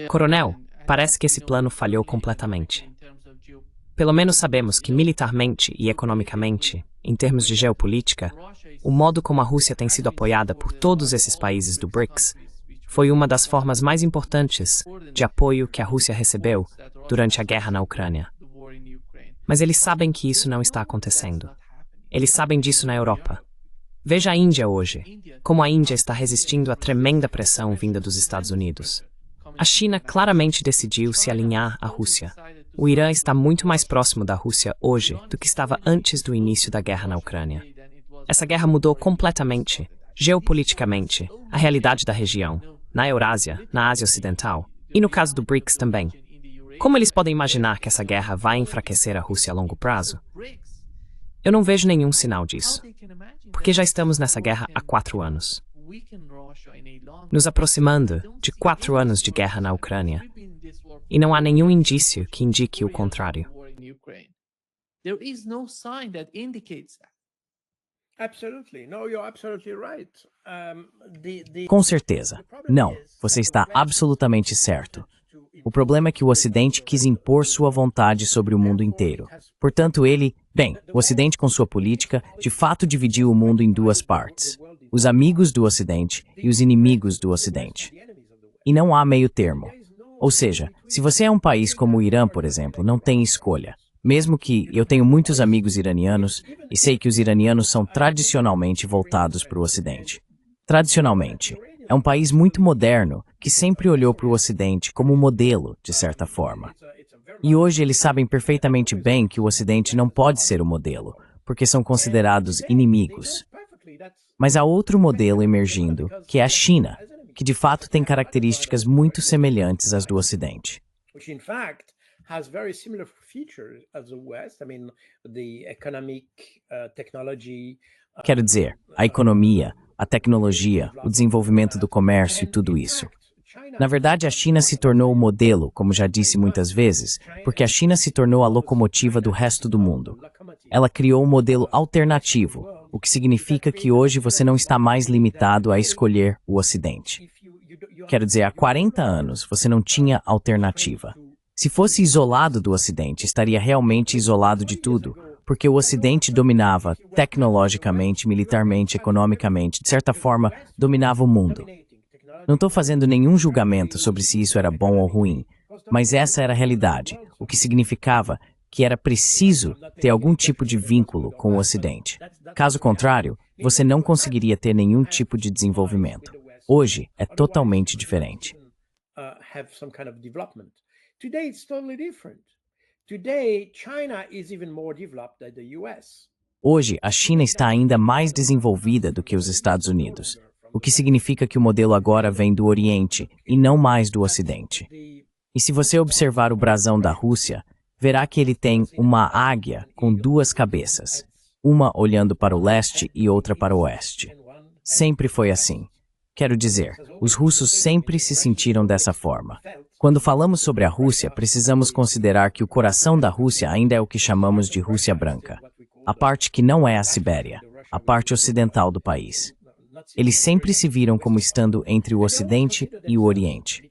Coronel, parece que esse plano falhou completamente. Pelo menos sabemos que militarmente e economicamente, em termos de geopolítica, o modo como a Rússia tem sido apoiada por todos esses países do BRICS foi uma das formas mais importantes de apoio que a Rússia recebeu durante a guerra na Ucrânia. Mas eles sabem que isso não está acontecendo. Eles sabem disso na Europa. Veja a Índia hoje, como a Índia está resistindo à tremenda pressão vinda dos Estados Unidos. A China claramente decidiu se alinhar à Rússia. O Irã está muito mais próximo da Rússia hoje do que estava antes do início da guerra na Ucrânia. Essa guerra mudou completamente, geopoliticamente, a realidade da região, na Eurásia, na Ásia Ocidental, e no caso do BRICS também. Como eles podem imaginar que essa guerra vai enfraquecer a Rússia a longo prazo? Eu não vejo nenhum sinal disso, porque já estamos nessa guerra há 4 anos. Nos aproximando de 4 anos de guerra na Ucrânia, e não há nenhum indício que indique o contrário. Com certeza. Não, você está absolutamente certo. O problema é que o Ocidente quis impor sua vontade sobre o mundo inteiro. Portanto, o Ocidente com sua política, de fato dividiu o mundo em 2 partes. Os amigos do Ocidente e os inimigos do Ocidente. E não há meio termo. Ou seja, se você é um país como o Irã, por exemplo, não tem escolha. Mesmo que eu tenho muitos amigos iranianos e sei que os iranianos são tradicionalmente voltados para o Ocidente. Tradicionalmente, é um país muito moderno que sempre olhou para o Ocidente como um modelo, de certa forma. E hoje eles sabem perfeitamente bem que o Ocidente não pode ser o modelo, porque são considerados inimigos. Mas há outro modelo emergindo, que é a China, que de fato tem características muito semelhantes às do Ocidente. Quero dizer, a economia, a tecnologia, o desenvolvimento do comércio e tudo isso. Na verdade, a China se tornou o modelo, como já disse muitas vezes, porque a China se tornou a locomotiva do resto do mundo. Ela criou um modelo alternativo, o que significa que hoje você não está mais limitado a escolher o Ocidente. Quero dizer, há 40 anos você não tinha alternativa. Se fosse isolado do Ocidente, estaria realmente isolado de tudo, porque o Ocidente dominava tecnologicamente, militarmente, economicamente, de certa forma, dominava o mundo. Não estou fazendo nenhum julgamento sobre se isso era bom ou ruim, mas essa era a realidade, o que significava que era preciso ter algum tipo de vínculo com o Ocidente. Caso contrário, você não conseguiria ter nenhum tipo de desenvolvimento. Hoje é totalmente diferente. Today it's totally different. Today, China is even more developed than the US. Hoje, a China está ainda mais desenvolvida do que os Estados Unidos, o que significa que o modelo agora vem do Oriente e não mais do Ocidente. E se você observar o brasão da Rússia, verá que ele tem uma águia com 2 cabeças, uma olhando para o leste e outra para o oeste. Sempre foi assim. Quero dizer, os russos sempre se sentiram dessa forma. Quando falamos sobre a Rússia, precisamos considerar que o coração da Rússia ainda é o que chamamos de Rússia Branca. A parte que não é a Sibéria, a parte ocidental do país. Eles sempre se viram como estando entre o Ocidente e o Oriente.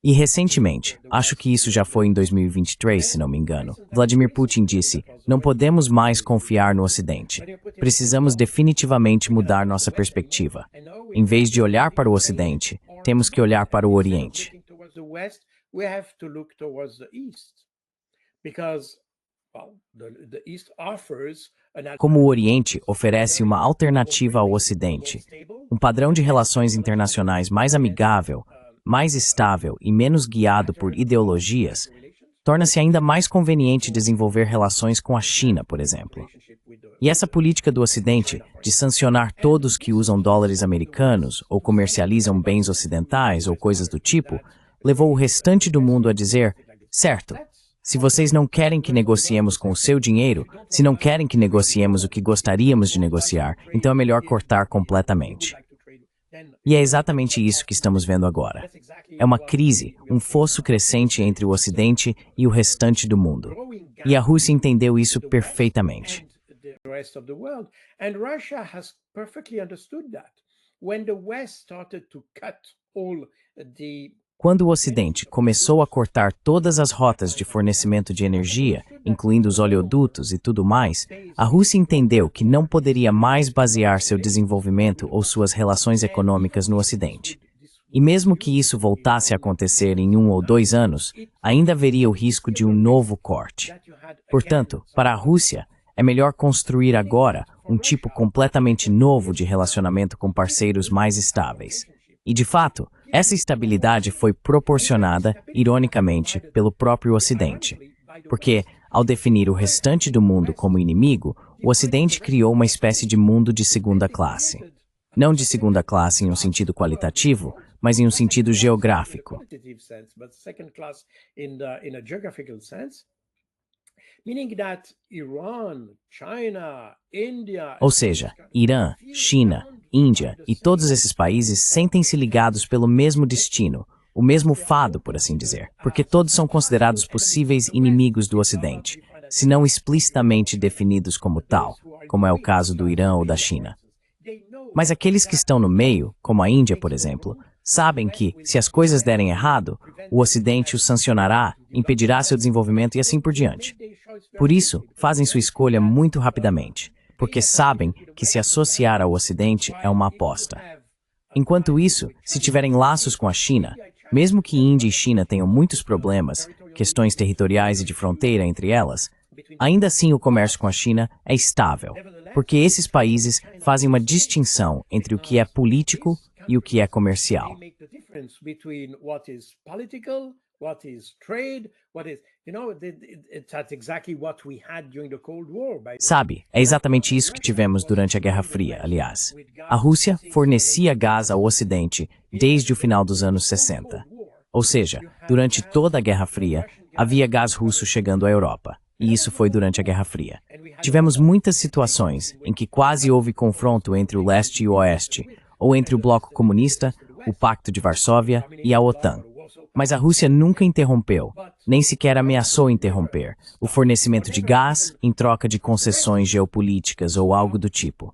E recentemente, acho que isso já foi em 2023, se não me engano, Vladimir Putin disse: não podemos mais confiar no Ocidente. Precisamos definitivamente mudar nossa perspectiva. Em vez de olhar para o Ocidente, temos que olhar para o Oriente. Como o Oriente oferece uma alternativa ao Ocidente, um padrão de relações internacionais mais amigável, mais estável e menos guiado por ideologias, torna-se ainda mais conveniente desenvolver relações com a China, por exemplo. E essa política do Ocidente, de sancionar todos que usam dólares americanos ou comercializam bens ocidentais ou coisas do tipo, levou o restante do mundo a dizer: certo, se vocês não querem que negociemos com o seu dinheiro, se não querem que negociemos o que gostaríamos de negociar, então é melhor cortar completamente. E é exatamente isso que estamos vendo agora. É uma crise, um fosso crescente entre o Ocidente e o restante do mundo. E a Rússia entendeu isso perfeitamente. when the West started to cut all the Quando o Ocidente começou a cortar todas as rotas de fornecimento de energia, incluindo os oleodutos e tudo mais, a Rússia entendeu que não poderia mais basear seu desenvolvimento ou suas relações econômicas no Ocidente. E mesmo que isso voltasse a acontecer em 1 ou 2 anos, ainda haveria o risco de um novo corte. Portanto, para a Rússia, é melhor construir agora um tipo completamente novo de relacionamento com parceiros mais estáveis. E, de fato, essa estabilidade foi proporcionada, ironicamente, pelo próprio Ocidente. Porque, ao definir o restante do mundo como inimigo, o Ocidente criou uma espécie de mundo de segunda classe. Não de segunda classe em um sentido qualitativo, mas em um sentido geográfico. Ou seja, Irã, China, Índia e todos esses países sentem-se ligados pelo mesmo destino, o mesmo fado, por assim dizer, porque todos são considerados possíveis inimigos do Ocidente, se não explicitamente definidos como tal, como é o caso do Irã ou da China. Mas aqueles que estão no meio, como a Índia, por exemplo, sabem que, se as coisas derem errado, o Ocidente os sancionará, impedirá seu desenvolvimento e assim por diante. Por isso, fazem sua escolha muito rapidamente, porque sabem que se associar ao Ocidente é uma aposta. Enquanto isso, se tiverem laços com a China, mesmo que Índia e China tenham muitos problemas, questões territoriais e de fronteira entre elas, ainda assim o comércio com a China é estável, porque esses países fazem uma distinção entre o que é político e o que é comercial. Sabe, é exatamente isso que tivemos durante a Guerra Fria, aliás. A Rússia fornecia gás ao Ocidente desde o final dos anos 60. Ou seja, durante toda a Guerra Fria, havia gás russo chegando à Europa. E isso foi durante a Guerra Fria. Tivemos muitas situações em que quase houve confronto entre o leste e o oeste, ou entre o bloco comunista, o Pacto de Varsóvia e a OTAN. Mas a Rússia nunca interrompeu, nem sequer ameaçou interromper, o fornecimento de gás em troca de concessões geopolíticas ou algo do tipo.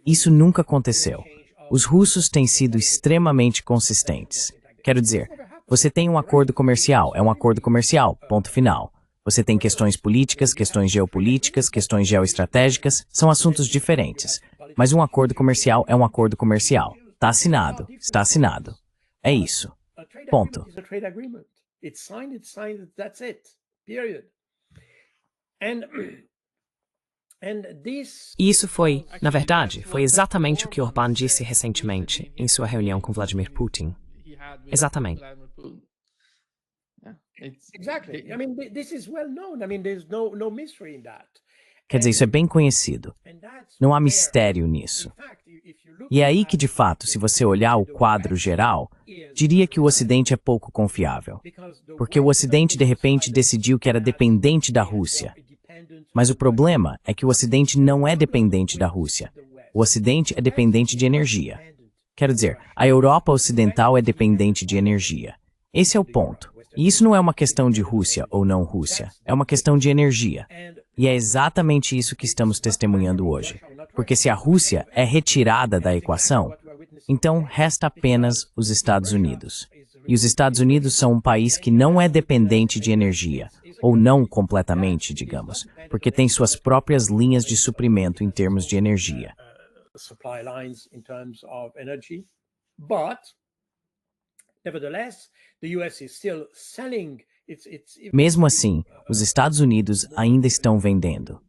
Isso nunca aconteceu. Os russos têm sido extremamente consistentes. Quero dizer, você tem um acordo comercial, é um acordo comercial, ponto final. Você tem questões políticas, questões geopolíticas, questões geoestratégicas, são assuntos diferentes. Mas um acordo comercial é um acordo comercial. Está assinado, está assinado. É isso. Ponto. E isso foi, na verdade, foi exatamente o que Orbán disse recentemente em sua reunião com Vladimir Putin. Exatamente. Quer dizer, isso é bem conhecido. Não há mistério nisso. E é aí que, de fato, se você olhar o quadro geral, diria que o Ocidente é pouco confiável. Porque o Ocidente, de repente, decidiu que era dependente da Rússia. Mas o problema é que o Ocidente não é dependente da Rússia. O Ocidente é dependente de energia. Quero dizer, a Europa Ocidental é dependente de energia. Esse é o ponto. E isso não é uma questão de Rússia ou não Rússia. É uma questão de energia. E é exatamente isso que estamos testemunhando hoje. Porque se a Rússia é retirada da equação, então resta apenas os Estados Unidos. E os Estados Unidos são um país que não é dependente de energia, ou não completamente, digamos, porque tem suas próprias linhas de suprimento em termos de energia. Mesmo assim, os Estados Unidos ainda estão vendendo.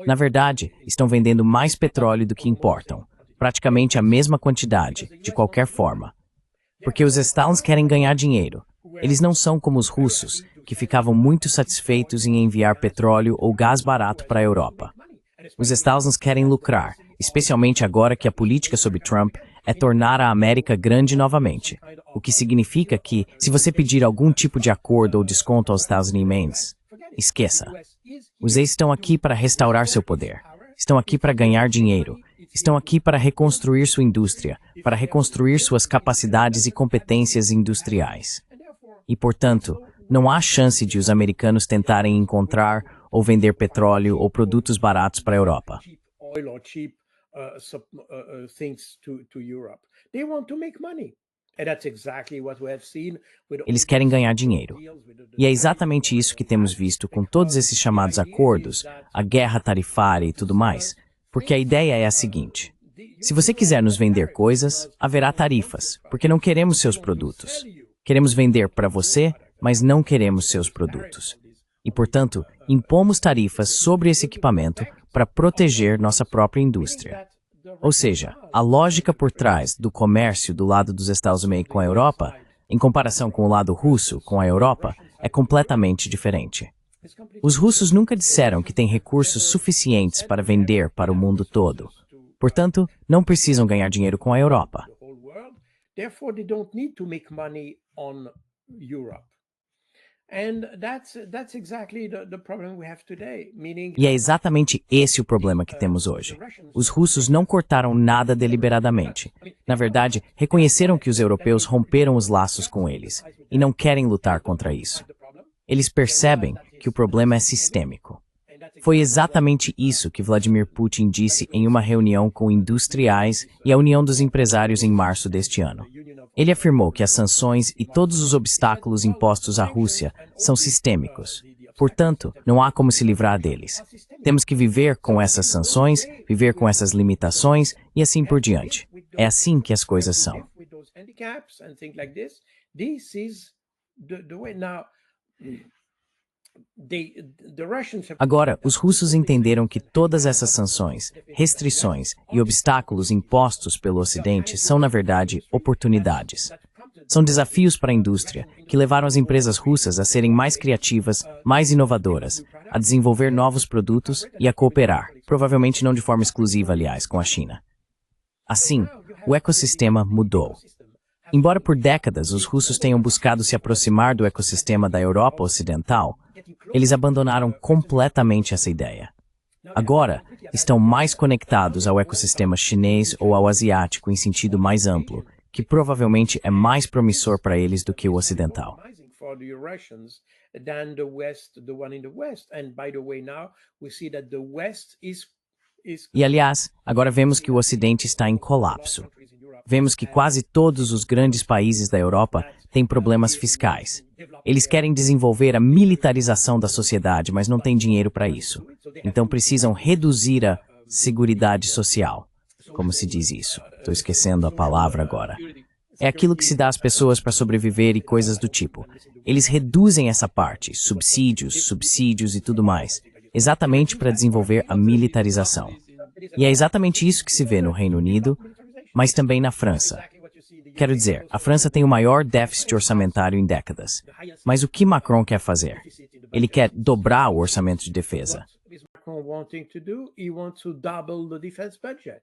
Na verdade, estão vendendo mais petróleo do que importam, praticamente a mesma quantidade, de qualquer forma. Porque os estados querem ganhar dinheiro. Eles não são como os russos, que ficavam muito satisfeitos em enviar petróleo ou gás barato para a Europa. Os estados querem lucrar, especialmente agora que a política sobre Trump é tornar a América grande novamente, o que significa que, se você pedir algum tipo de acordo ou desconto aos Estados Unidos, esqueça. Os ex estão aqui para restaurar seu poder, estão aqui para ganhar dinheiro, estão aqui para reconstruir sua indústria, para reconstruir suas capacidades e competências industriais. E, portanto, não há chance de os americanos tentarem encontrar ou vender petróleo ou produtos baratos para a Europa. things to Europe. They want to make money. And that's exactly what we have seen with Eles querem ganhar dinheiro. E é exatamente isso que temos visto com todos esses chamados acordos, a guerra tarifária e tudo mais. Porque a ideia é a seguinte: se você quiser nos vender coisas, haverá tarifas, porque não queremos seus produtos. Queremos vender para você, mas não queremos seus produtos. E, portanto, impomos tarifas sobre esse equipamento para proteger nossa própria indústria. Ou seja, a lógica por trás do comércio do lado dos Estados Unidos com a Europa, em comparação com o lado russo com a Europa, é completamente diferente. Os russos nunca disseram que têm recursos suficientes para vender para o mundo todo. Portanto, não precisam ganhar dinheiro com a Europa. Therefore, they don't need to make money on Europe. And that's exactly the problem we have today, meaning... E é exatamente esse o problema que temos hoje. Os russos não cortaram nada deliberadamente. Na verdade, reconheceram que os europeus romperam os laços com eles e não querem lutar contra isso. Eles percebem que o problema é sistêmico. Foi exatamente isso que Vladimir Putin disse em uma reunião com industriais e a União dos Empresários em março deste ano. Ele afirmou que as sanções e todos os obstáculos impostos à Rússia são sistêmicos. Portanto, não há como se livrar deles. Temos que viver com essas sanções, viver com essas limitações e assim por diante. É assim que as coisas são. Agora, os russos entenderam que todas essas sanções, restrições e obstáculos impostos pelo Ocidente são, na verdade, oportunidades. São desafios para a indústria que levaram as empresas russas a serem mais criativas, mais inovadoras, a desenvolver novos produtos e a cooperar, provavelmente não de forma exclusiva, aliás, com a China. Assim, o ecossistema mudou. Embora por décadas os russos tenham buscado se aproximar do ecossistema da Europa Ocidental, eles abandonaram completamente essa ideia. Agora, estão mais conectados ao ecossistema chinês ou ao asiático em sentido mais amplo, que provavelmente é mais promissor para eles do que o ocidental. E, aliás, agora vemos que o Ocidente está em colapso. Vemos que quase todos os grandes países da Europa têm problemas fiscais. Eles querem desenvolver a militarização da sociedade, mas não têm dinheiro para isso. Então precisam reduzir a seguridade social. Como se diz isso? Estou esquecendo a palavra agora. É aquilo que se dá às pessoas para sobreviver e coisas do tipo. Eles reduzem essa parte, subsídios e tudo mais, exatamente para desenvolver a militarização. E é exatamente isso que se vê no Reino Unido, mas também na França. Quero dizer, a França tem o maior déficit orçamentário em décadas. Mas o que Macron quer fazer? Ele quer dobrar o orçamento de defesa. Macron wanting to do, he wants to double the defense budget.